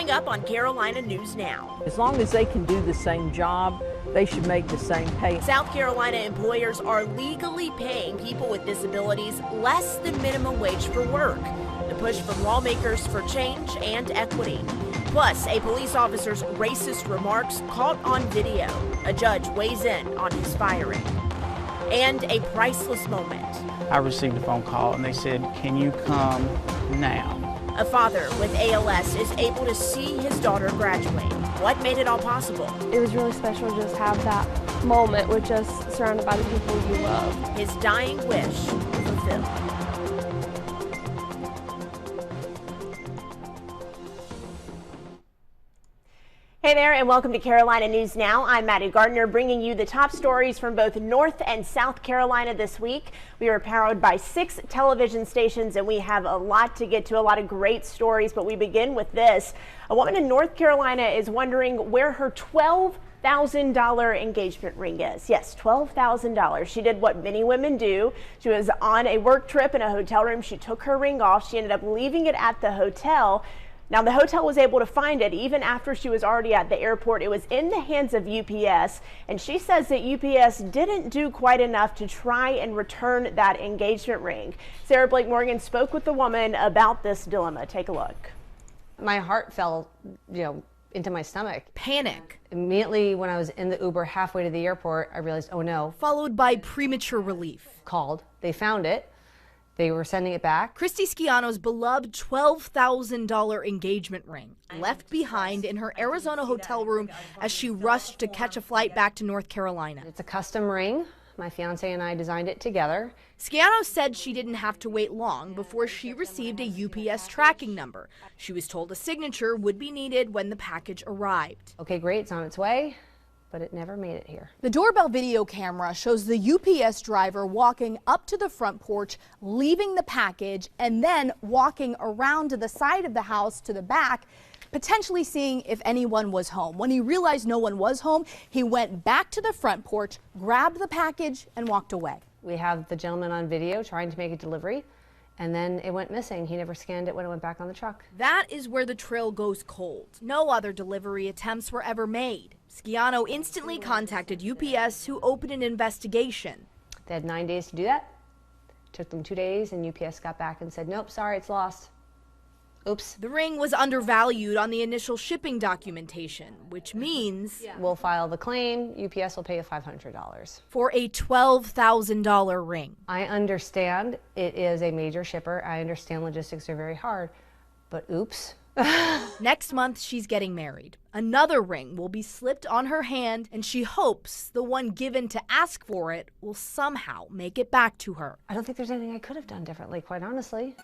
Coming up on Carolina News Now. As long as they can do the same job, they should make the same pay. South Carolina employers are legally paying people with disabilities less than minimum wage for work. The push from lawmakers for change and equity. Plus, a police officer's racist remarks caught on video. A judge weighs in on his firing. And a priceless moment. I received a phone call and they said, "Can you come now?" A father with ALS is able to see his daughter graduate. What made it all possible? It was really special to just have that moment with just surrounded by the people you love. His dying wish fulfilled. Hey there, and welcome to Carolina News Now. I'm Maddie Gardner, bringing you the top stories from both North and South Carolina this week. We are powered by 6 television stations, and we have a lot to get to, a lot of great stories, but we begin with this. A woman in North Carolina is wondering where her $12,000 engagement ring is. Yes, $12,000. She did what many women do. She was on a work trip in a hotel room. She took her ring off. She ended up leaving it at the hotel. Now, the hotel was able to find it even after she was already at the airport. It was in the hands of UPS, and she says that UPS didn't do quite enough to try and return that engagement ring. Sarah Blake Morgan spoke with the woman about this dilemma. Take a look. My heart fell, into my stomach. Panic. Immediately when I was in the Uber halfway to the airport, I realized, oh no. Followed by premature relief. Called. They found it. They were sending it back. Christy Schiano's beloved $12,000 engagement ring left behind in her Arizona hotel room as she rushed to catch a flight back to North Carolina. It's a custom ring. My fiance and I designed it together. Schiano said she didn't have to wait long before she received a UPS tracking number. She was told a signature would be needed when the package arrived. Okay, great, it's on its way, but it never made it here. The doorbell video camera shows the UPS driver walking up to the front porch, leaving the package, and then walking around to the side of the house to the back, potentially seeing if anyone was home. When he realized no one was home, he went back to the front porch, grabbed the package, and walked away. We have the gentleman on video trying to make a delivery, and then it went missing. He never scanned it when it went back on the truck. That is where the trail goes cold. No other delivery attempts were ever made. Schiano instantly contacted UPS, who opened an investigation. They had 9 days to do that. Took them 2 days, and UPS got back and said, nope, sorry, it's lost. Oops. The ring was undervalued on the initial shipping documentation, which means we'll file the claim. UPS will pay you $500 for a $12,000 ring. I understand it is a major shipper. I understand logistics are very hard, but oops. Next month, she's getting married. Another ring will be slipped on her hand, and she hopes the one given to ask for it will somehow make it back to her. I don't think there's anything I could have done differently, quite honestly.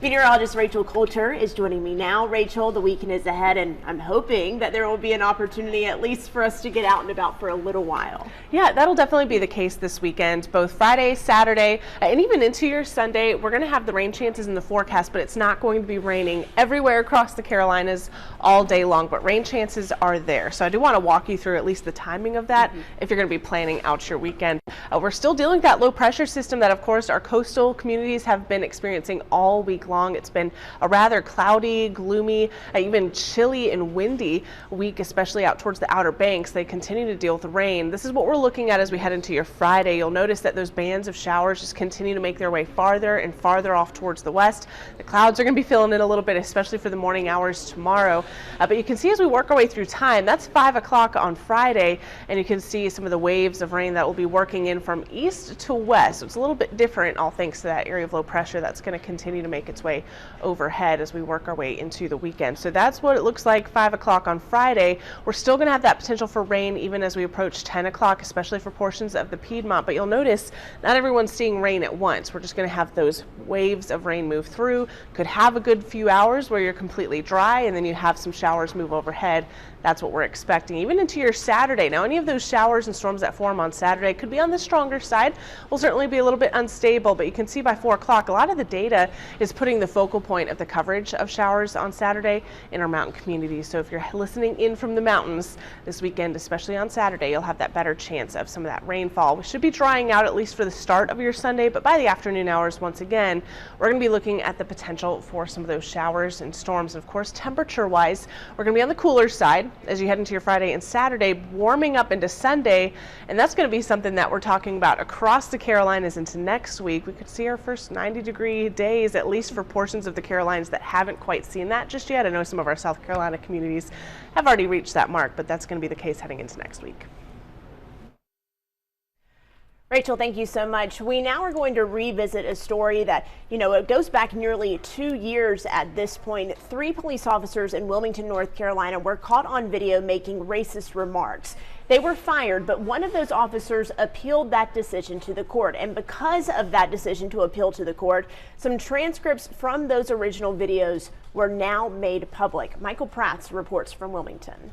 Meteorologist Rachel Coulter is joining me now. Rachel, the weekend is ahead, and I'm hoping that there will be an opportunity at least for us to get out and about for a little while. Yeah, that'll definitely be the case this weekend, both Friday, Saturday, and even into your Sunday. We're going to have the rain chances in the forecast, but it's not going to be raining everywhere across the Carolinas all day long, but rain chances are there. So I do want to walk you through at least the timing of that if you're going to be planning out your weekend. We're still dealing with that low pressure system that, of course, our coastal communities have been experiencing all week long. It's been a rather cloudy, gloomy, even chilly and windy week, especially out towards the Outer Banks. They continue to deal with rain. This is what we're looking at as we head into your Friday. You'll notice that those bands of showers just continue to make their way farther and farther off towards the west. The clouds are going to be filling in a little bit, especially for the morning hours tomorrow. But you can see as we work our way through time, that's 5 o'clock on Friday, and you can see some of the waves of rain that will be working in from east to west. So it's a little bit different, all thanks to that area of low pressure that's going to continue to make its way overhead as we work our way into the weekend. So that's what it looks like 5 o'clock on Friday. We're still going to have that potential for rain even as we approach 10 o'clock, especially for portions of the Piedmont. But you'll notice not everyone's seeing rain at once. We're just going to have those waves of rain move through. Could have a good few hours where you're completely dry, and then you have some showers move overhead. That's what we're expecting even into your Saturday. Now, any of those showers and storms that form on Saturday could be on the stronger side. Will certainly be a little bit unstable, but you can see by 4 o'clock a lot of the data is putting putting the focal point of the coverage of showers on Saturday in our mountain communities. So if you're listening in from the mountains this weekend, especially on Saturday, you'll have that better chance of some of that rainfall. We should be drying out at least for the start of your Sunday, but by the afternoon hours, once again, we're going to be looking at the potential for some of those showers and storms. Of course, temperature-wise, we're going to be on the cooler side as you head into your Friday and Saturday, warming up into Sunday, and that's going to be something that we're talking about across the Carolinas into next week. We could see our first 90-degree days, at least for portions of the Carolinas that haven't quite seen that just yet. I know some of our South Carolina communities have already reached that mark, but that's going to be the case heading into next week. Rachel, thank you so much. We now are going to revisit a story that, it goes back nearly 2 years at this point. 3 police officers in Wilmington, North Carolina were caught on video making racist remarks. They were fired, but one of those officers appealed that decision to the court. And because of that decision to appeal to the court, some transcripts from those original videos were now made public. Michael Prats reports from Wilmington.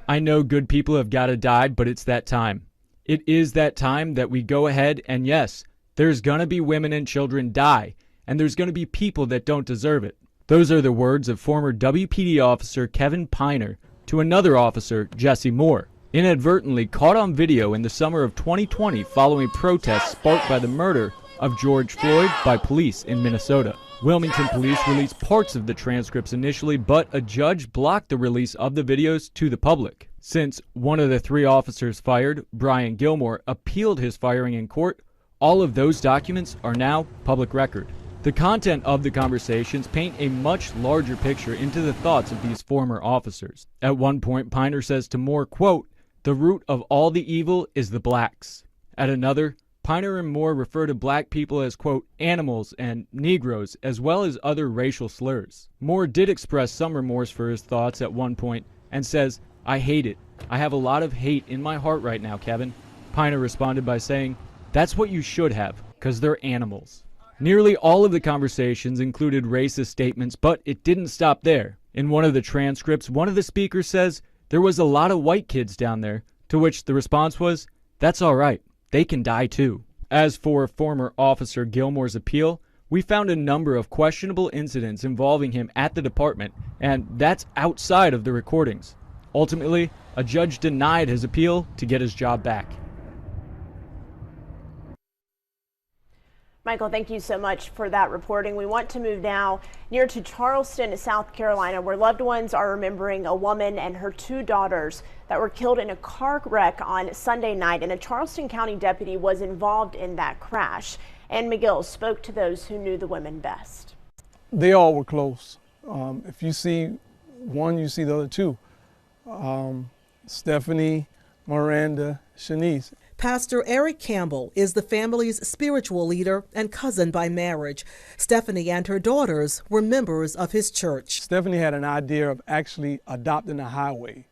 I know good people have got to die, but it's that time. It is that time that we go ahead and yes, there's going to be women and children die, and there's going to be people that don't deserve it. Those are the words of former WPD officer Kevin Piner to another officer, Jesse Moore, inadvertently caught on video in the summer of 2020 following protests sparked by the murder of George Floyd by police in Minnesota. Wilmington police released parts of the transcripts initially, but a judge blocked the release of the videos to the public. Since one of the 3 officers fired, Brian Gilmore, appealed his firing in court, all of those documents are now public record. The content of the conversations paint a much larger picture into the thoughts of these former officers. At one point, Piner says to Moore, quote, "The root of all the evil is the blacks." At another, Piner and Moore refer to black people as, quote, "animals" and Negroes, as well as other racial slurs. Moore did express some remorse for his thoughts at one point and says, "I hate it. I have a lot of hate in my heart right now, Kevin." Piner responded by saying, "That's what you should have, 'cause they're animals." Nearly all of the conversations included racist statements, but it didn't stop there. In one of the transcripts, one of the speakers says, "There was a lot of white kids down there," to which the response was, "That's all right. They can die too." As for former officer Gilmore's appeal, we found a number of questionable incidents involving him at the department, and that's outside of the recordings. Ultimately, a judge denied his appeal to get his job back. Michael, thank you so much for that reporting. We want to move now near to Charleston, South Carolina, where loved ones are remembering a woman and her 2 daughters that were killed in a car wreck on Sunday night, and a Charleston County deputy was involved in that crash. And McGill spoke to those who knew the women best. They all were close. If you see one, you see the other 2. Stephanie, Miranda, Shanice. Pastor Eric Campbell is the family's spiritual leader and cousin by marriage. Stephanie and her daughters were members of his church. Stephanie had an idea of actually adopting a highway.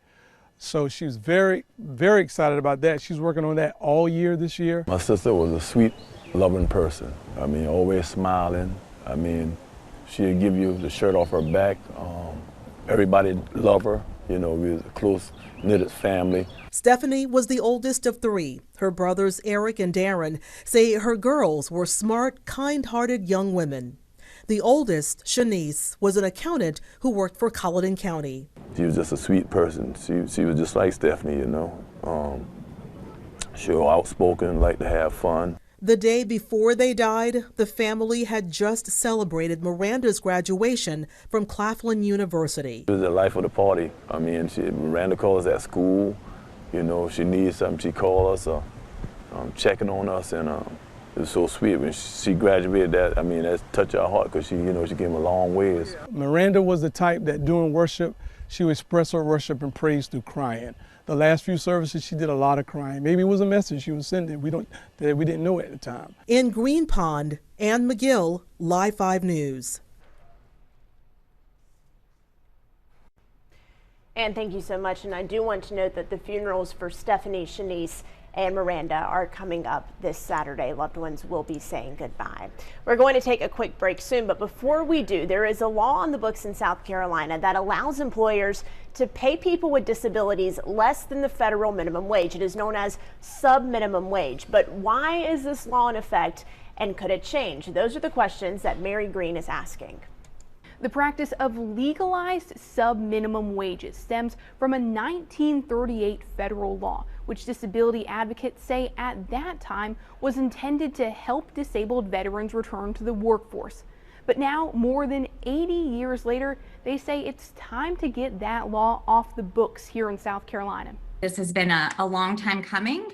So she was very, very excited about that. She's working on that all year this year. My sister was a sweet, loving person. I mean, always smiling. I mean, she'd give you the shirt off her back. Everybody loved her. We was a close-knit family. Stephanie was the oldest of 3. Her brothers Eric and Darren say her girls were smart, kind-hearted young women. The oldest, Shanice, was an accountant who worked for Colleton County. She was just a sweet person. She was just like Stephanie, She was outspoken, liked to have fun. The day before they died, the family had just celebrated Miranda's graduation from Claflin University. It was the life of the party. I mean, Miranda calls us at school. She needs something, she calls us, checking on us, and it was so sweet. When she graduated, that touched our heart because she came a long ways. Miranda was the type that during worship, she would express her worship and praise through crying. The last few services, she did a lot of crying. Maybe it was a message she was sending that we didn't know at the time. In Green Pond, Ann McGill, Live 5 News. And thank you so much. And I do want to note that the funerals for Stephanie, Shanice, and Miranda are coming up this Saturday. Loved ones will be saying goodbye. We're going to take a quick break soon, but before we do, there is a law on the books in South Carolina that allows employers to pay people with disabilities less than the federal minimum wage. It is known as sub-minimum wage. But why is this law in effect, And could it change? Those are the questions that Mary Green is asking. The practice of legalized sub-minimum wages stems from a 1938 federal law, which disability advocates say at that time was intended to help disabled veterans return to the workforce. But now, more than 80 years later, they say it's time to get that law off the books here in South Carolina. This has been a long time coming.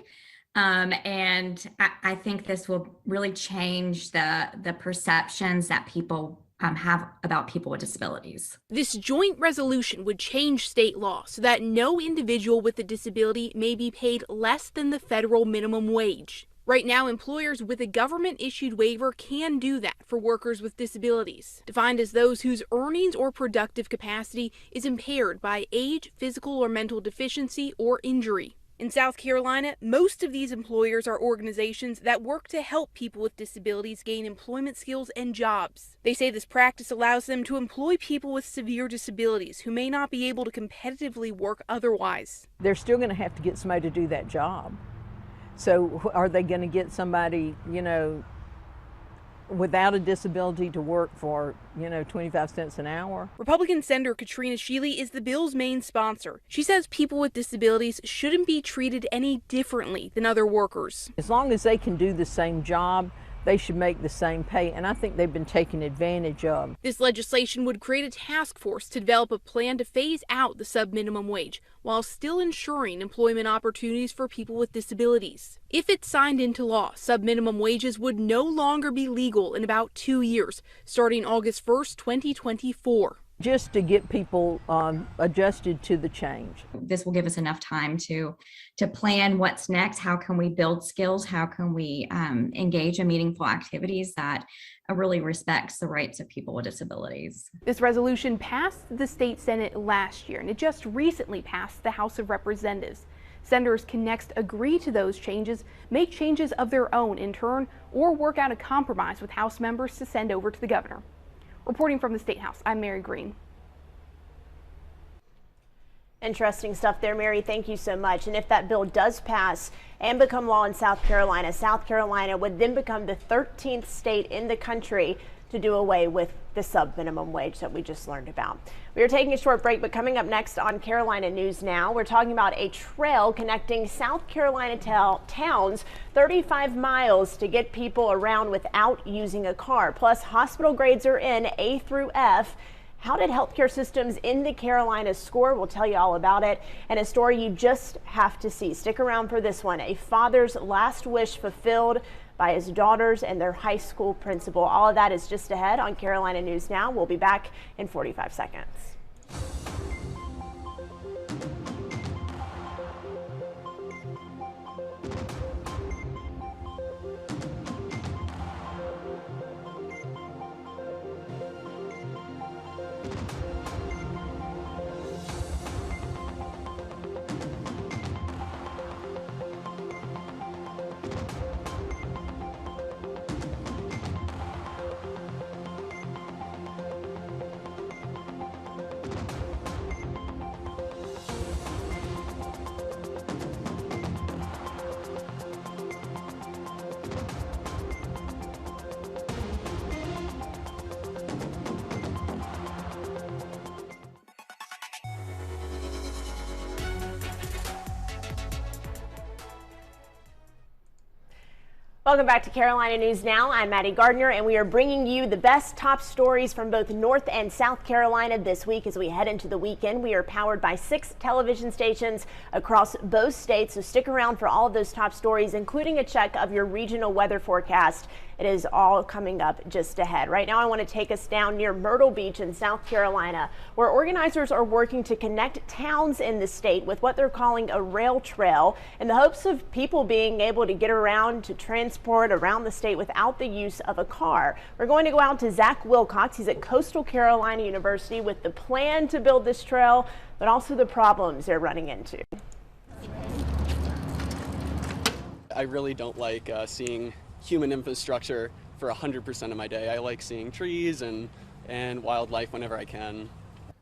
And I think this will really change the perceptions that people have about people with disabilities. This joint resolution would change state law so that no individual with a disability may be paid less than the federal minimum wage. Right now, employers with a government-issued waiver can do that for workers with disabilities, defined as those whose earnings or productive capacity is impaired by age, physical or mental deficiency, or injury. In South Carolina, most of these employers are organizations that work to help people with disabilities gain employment skills and jobs. They say this practice allows them to employ people with severe disabilities who may not be able to competitively work otherwise. They're still going to have to get somebody to do that job. So are they going to get somebody, without a disability to work for, 25 cents an hour? Republican Senator Katrina Shealy is the bill's main sponsor. She says people with disabilities shouldn't be treated any differently than other workers. As long as they can do the same job, they should make the same pay, and I think they've been taken advantage of. This legislation would create a task force to develop a plan to phase out the sub-minimum wage while still ensuring employment opportunities for people with disabilities. If it's signed into law, sub-minimum wages would no longer be legal in about 2 years, starting August 1st, 2024. Just to get people adjusted to the change. This will give us enough time to plan what's next. How can we build skills? How can we engage in meaningful activities that really respects the rights of people with disabilities? This resolution passed the state Senate last year, and it just recently passed the House of Representatives. Senators can next agree to those changes, make changes of their own in turn, or work out a compromise with House members to send over to the governor. Reporting from the State House, I'm Mary Green. Interesting stuff there, Mary. Thank you so much. And if that bill does pass and become law in South Carolina would then become the 13th state in the country to do away with the sub-minimum wage that we just learned about. We are taking a short break, but coming up next on Carolina News Now, we're talking about a trail connecting South Carolina towns 35 miles to get people around without using a car. Plus, hospital grades are in A through F. How did healthcare systems in the Carolinas score? We'll tell you all about it. And a story you just have to see. Stick around for this one. A father's last wish fulfilled by his daughters and their high school principal. All of that is just ahead on Carolina News Now. We'll be back in 45 seconds. Welcome back to Carolina News Now. I'm Maddie Gardner, and we are bringing you the best top stories from both North and South Carolina this week as we head into the weekend. We are powered by 6 television stations across both states, so stick around for all of those top stories, including a check of your regional weather forecast. It is all coming up just ahead. Right now, I want to take us down near Myrtle Beach in South Carolina, where organizers are working to connect towns in the state with what they're calling a rail trail in the hopes of people being able to get around to transport around the state without the use of a car. We're going to go out to Zach Wilcox. He's at Coastal Carolina University with the plan to build this trail, but also the problems they're running into. I really don't like seeing human infrastructure for 100% of my day. I like seeing trees and wildlife whenever I can.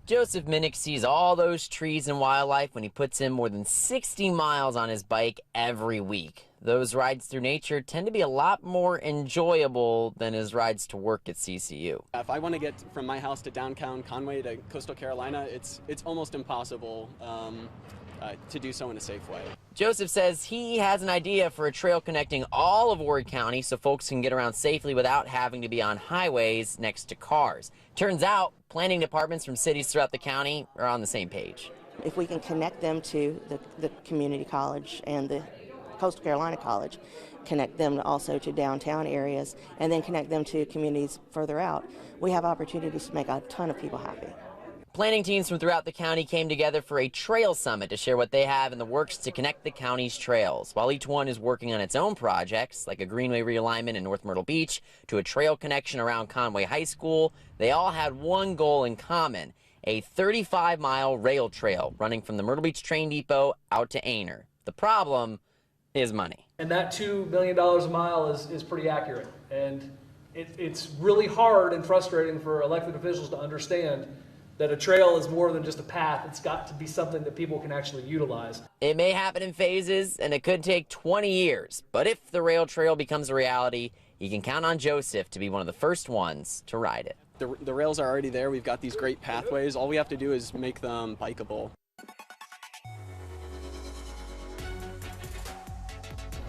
Joseph Minnick sees all those trees and wildlife when he puts in more than 60 miles on his bike every week. Those rides through nature tend to be a lot more enjoyable than his rides to work at CCU. If I want to get from my house to downtown Conway to coastal Carolina, it's almost impossible to do so in a safe way. Joseph says he has an idea for a trail connecting all of Ward County so folks can get around safely without having to be on highways next to cars. Turns out, planning departments from cities throughout the county are on the same page. If we can connect them to the community college and the Coastal Carolina College, connect them also to downtown areas, and then connect them to communities further out, we have opportunities to make a ton of people happy. Planning teams from throughout the county came together for a trail summit to share what they have in the works to connect the county's trails. While each one is working on its own projects, like a greenway realignment in North Myrtle Beach to a trail connection around Conway High School, they all had one goal in common: a 35-mile rail trail running from the Myrtle Beach train depot out to Ainer. The problem is money. And that $2 million a mile is pretty accurate. And it's really hard and frustrating for elected officials to understand that a trail is more than just a path. It's got to be something that people can actually utilize. It may happen in phases, and it could take 20 years. But if the rail trail becomes a reality, you can count on Joseph to be one of the first ones to ride it. The rails are already there. We've got these great pathways. All we have to do is make them bikeable.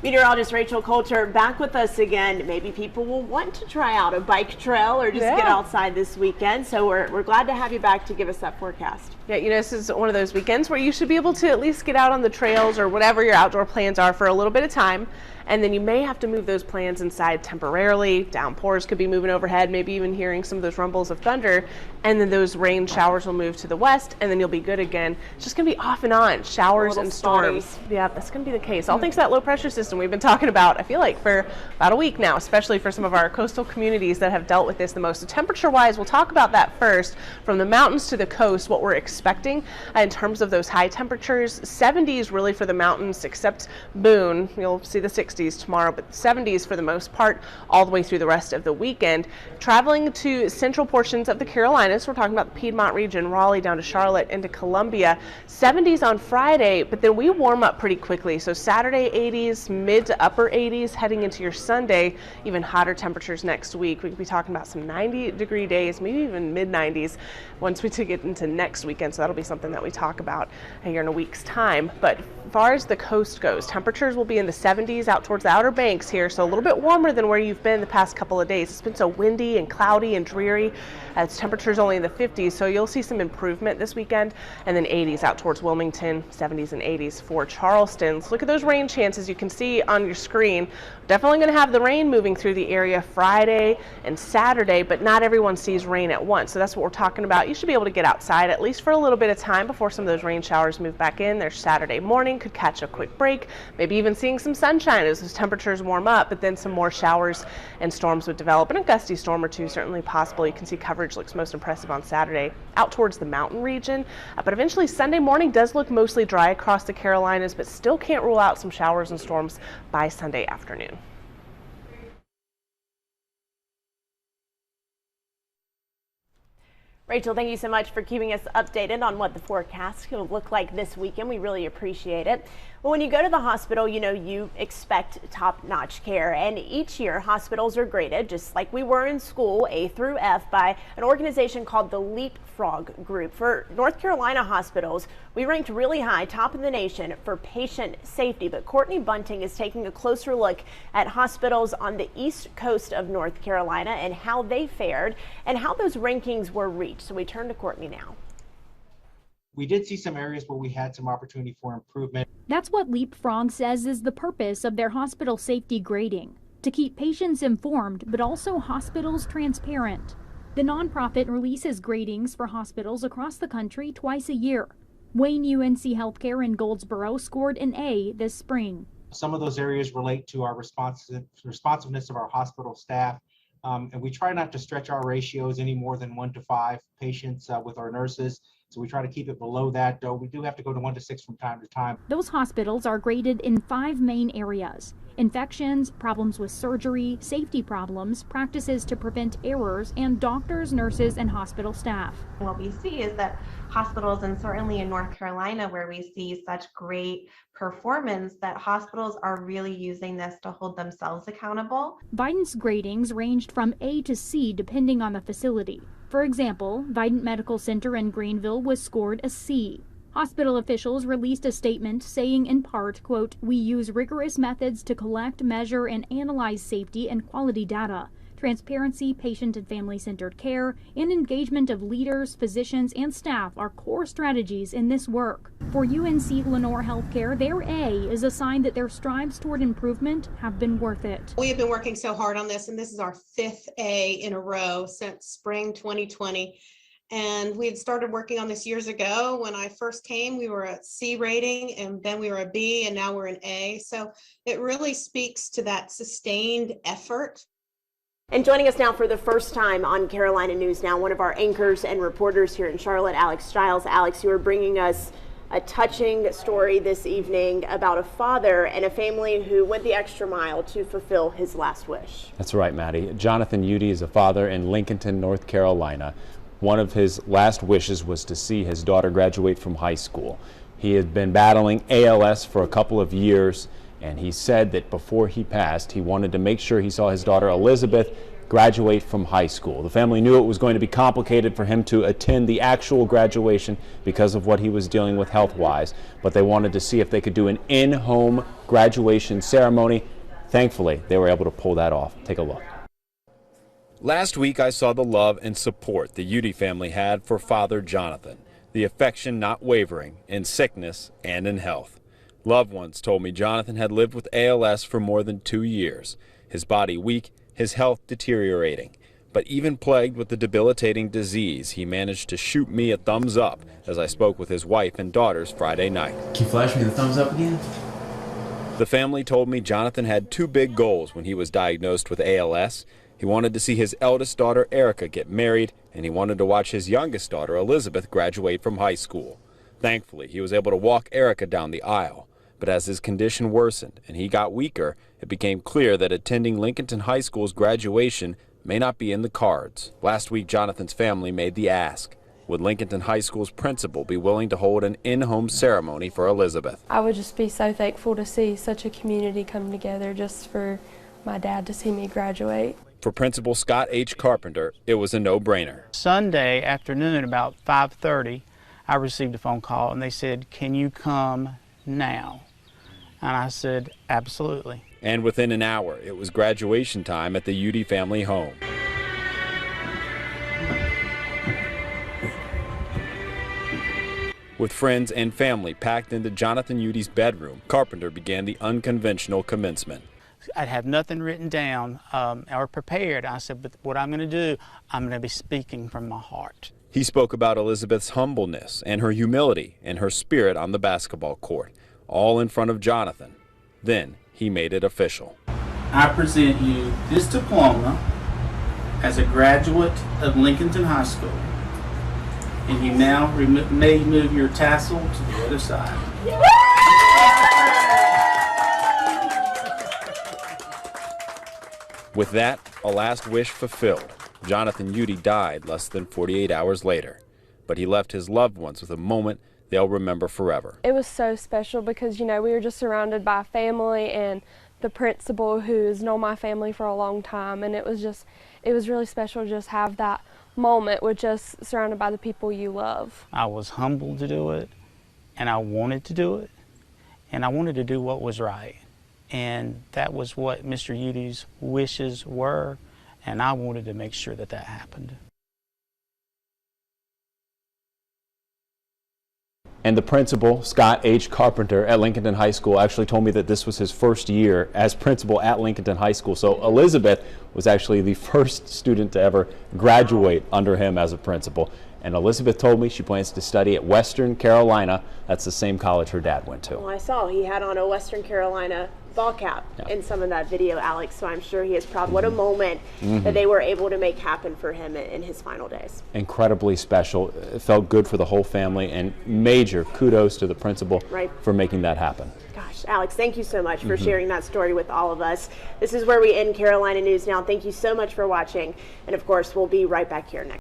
Meteorologist Rachel Coulter back with us again. Maybe people will want to try out a bike trail or just get outside this weekend. So we're glad to have you back to give us that forecast. Yeah, you know, this is one of those weekends where you should be able to at least get out on the trails or whatever your outdoor plans are for a little bit of time. And then you may have to move those plans inside temporarily. Downpours could be moving overhead, maybe even hearing some of those rumbles of thunder. And then those rain showers will move to the west, and then you'll be good again. It's just going to be off and on, showers and storms. Yeah, that's going to be the case. All thanks to that low pressure system we've been talking about, I feel like, for about a week now, especially for some of our coastal communities that have dealt with this the most. So temperature-wise, we'll talk about that first. From the mountains to the coast, what we're expecting in terms of those high temperatures. 70s really for the mountains, except Boone. You'll see the 60s tomorrow, but 70s for the most part all the way through the rest of the weekend. Traveling to central portions of the Carolinas, we're talking about the Piedmont region, Raleigh down to Charlotte into Columbia. 70s on Friday, but then we warm up pretty quickly. So Saturday 80s, mid to upper 80s, heading into your Sunday, even hotter temperatures next week. We could be talking about some 90-degree days, maybe even mid 90s once we get into next weekend. So that'll be something that we talk about here in a week's time. But as far as the coast goes, temperatures will be in the 70s out towards the Outer Banks here, so a little bit warmer than where you've been the past couple of days. It's been so windy and cloudy and dreary. It's temperatures only in the 50s, so you'll see some improvement this weekend. And then 80s out towards Wilmington, 70s and 80s for Charleston. So look at those rain chances you can see on your screen. Definitely going to have the rain moving through the area Friday and Saturday, but not everyone sees rain at once. So that's what we're talking about. You should be able to get outside at least for a little bit of time before some of those rain showers move back in. There's Saturday morning, could catch a quick break, maybe even seeing some sunshine as those temperatures warm up, but then some more showers and storms would develop, and a gusty storm or two certainly possible. You can see coverage looks most impressive on Saturday out towards the mountain region, but eventually Sunday morning does look mostly dry across the Carolinas, but still can't rule out some showers and storms by Sunday afternoon. Rachel, thank you so much for keeping us updated on what the forecast will look like this weekend. We really appreciate it. Well, when you go to the hospital, you know, you expect top-notch care, and each year hospitals are graded, just like we were in school, A through F, by an organization called the Leapfrog Group. For North Carolina hospitals, we ranked really high, top in the nation for patient safety, but Courtney Bunting is taking a closer look at hospitals on the east coast of North Carolina and how they fared and how those rankings were reached. So we turn to Courtney now. We did see some areas where we had some opportunity for improvement. That's what Leapfrog says is the purpose of their hospital safety grading, to keep patients informed, but also hospitals transparent. The nonprofit releases gradings for hospitals across the country twice a year. Wayne UNC Healthcare in Goldsboro scored an A this spring. Some of those areas relate to our responsiveness of our hospital staff. And we try not to stretch our ratios any more than 1 to 5 patients with our nurses. So we try to keep it below that, though we do have to go to 1 to 6 from time to time. Those hospitals are graded in 5 main areas: infections, problems with surgery, safety problems, practices to prevent errors, and doctors, nurses, and hospital staff. What we see is that hospitals, and certainly in North Carolina where we see such great performance, that hospitals are really using this to hold themselves accountable. Vidant's gradings ranged from A to C depending on the facility. For example, Vidant Medical Center in Greenville was scored a C. Hospital officials released a statement saying in part, quote, "We use rigorous methods to collect, measure, and analyze safety and quality data. Transparency, patient and family-centered care, and engagement of leaders, physicians, and staff are core strategies in this work." For UNC Lenore Healthcare, their A is a sign that their strides toward improvement have been worth it. We have been working so hard on this, and this is our 5th A in a row since spring 2020. And we had started working on this years ago. When I first came, we were at C rating, and then we were a B, and now we're an A. So it really speaks to that sustained effort. And joining us now for the first time on Carolina News Now, one of our anchors and reporters here in Charlotte, Alex Giles. Alex, you are bringing us a touching story this evening about a father and a family who went the extra mile to fulfill his last wish. That's right, Maddie. Jonathan Udy is a father in Lincolnton, North Carolina. One of his last wishes was to see his daughter graduate from high school. He had been battling ALS for a couple of years, and he said that before he passed, he wanted to make sure he saw his daughter Elizabeth graduate from high school. The family knew it was going to be complicated for him to attend the actual graduation because of what he was dealing with health-wise, but they wanted to see if they could do an in-home graduation ceremony. Thankfully, they were able to pull that off. Take a look. Last week, I saw the love and support the Udy family had for Father Jonathan, the affection not wavering in sickness and in health. Loved ones told me Jonathan had lived with ALS for more than 2 years, his body weak, his health deteriorating. But even plagued with the debilitating disease, he managed to shoot me a thumbs up as I spoke with his wife and daughters Friday night. Can you flash me the thumbs up again? The family told me Jonathan had 2 big goals when he was diagnosed with ALS. He wanted to see his eldest daughter Erica get married, and he wanted to watch his youngest daughter Elizabeth graduate from high school. Thankfully, he was able to walk Erica down the aisle. But as his condition worsened and he got weaker, it became clear that attending Lincolnton High School's graduation may not be in the cards. Last week, Jonathan's family made the ask. Would Lincolnton High School's principal be willing to hold an in-home ceremony for Elizabeth? I would just be so thankful to see such a community come together just for my dad to see me graduate. For Principal Scott H. Carpenter, it was a no-brainer. Sunday afternoon, about 5:30, I received a phone call, and they said, "Can you come now?" And I said, "Absolutely." And within an hour, it was graduation time at the Udy family home. With friends and family packed into Jonathan Udy's bedroom, Carpenter began the unconventional commencement. I'd have nothing written down or prepared. I said, but what I'm going to do, I'm going to be speaking from my heart. He spoke about Elizabeth's humbleness and her humility and her spirit on the basketball court, all in front of Jonathan. Then he made it official. I present you this diploma as a graduate of Lincolnton High School. And you now may move your tassel to the other side. With that, a last wish fulfilled. Jonathan Udy died less than 48 hours later, but he left his loved ones with a moment they'll remember forever. It was so special because, you know, we were just surrounded by family and the principal who's known my family for a long time, and it was really special to just have that moment with just surrounded by the people you love. I was humbled to do it, and I wanted to do it, and I wanted to do what was right. And that was what Mr. Udy's wishes were, and I wanted to make sure that that happened. And the principal, Scott H. Carpenter at Lincolnton High School, actually told me that this was his first year as principal at Lincolnton High School. So Elizabeth was actually the first student to ever graduate under him as a principal. And Elizabeth told me she plans to study at Western Carolina. That's the same college her dad went to. Well, I saw he had on a Western Carolina ball cap in some of that video, Alex, so I'm sure he is proud. What a moment that they were able to make happen for him in his final days. Incredibly special. It felt good for the whole family, and major kudos to the principal for making that happen. Gosh, Alex, thank you so much for sharing that story with all of us. This is where we end Carolina News Now. Thank you so much for watching, and of course, we'll be right back here next.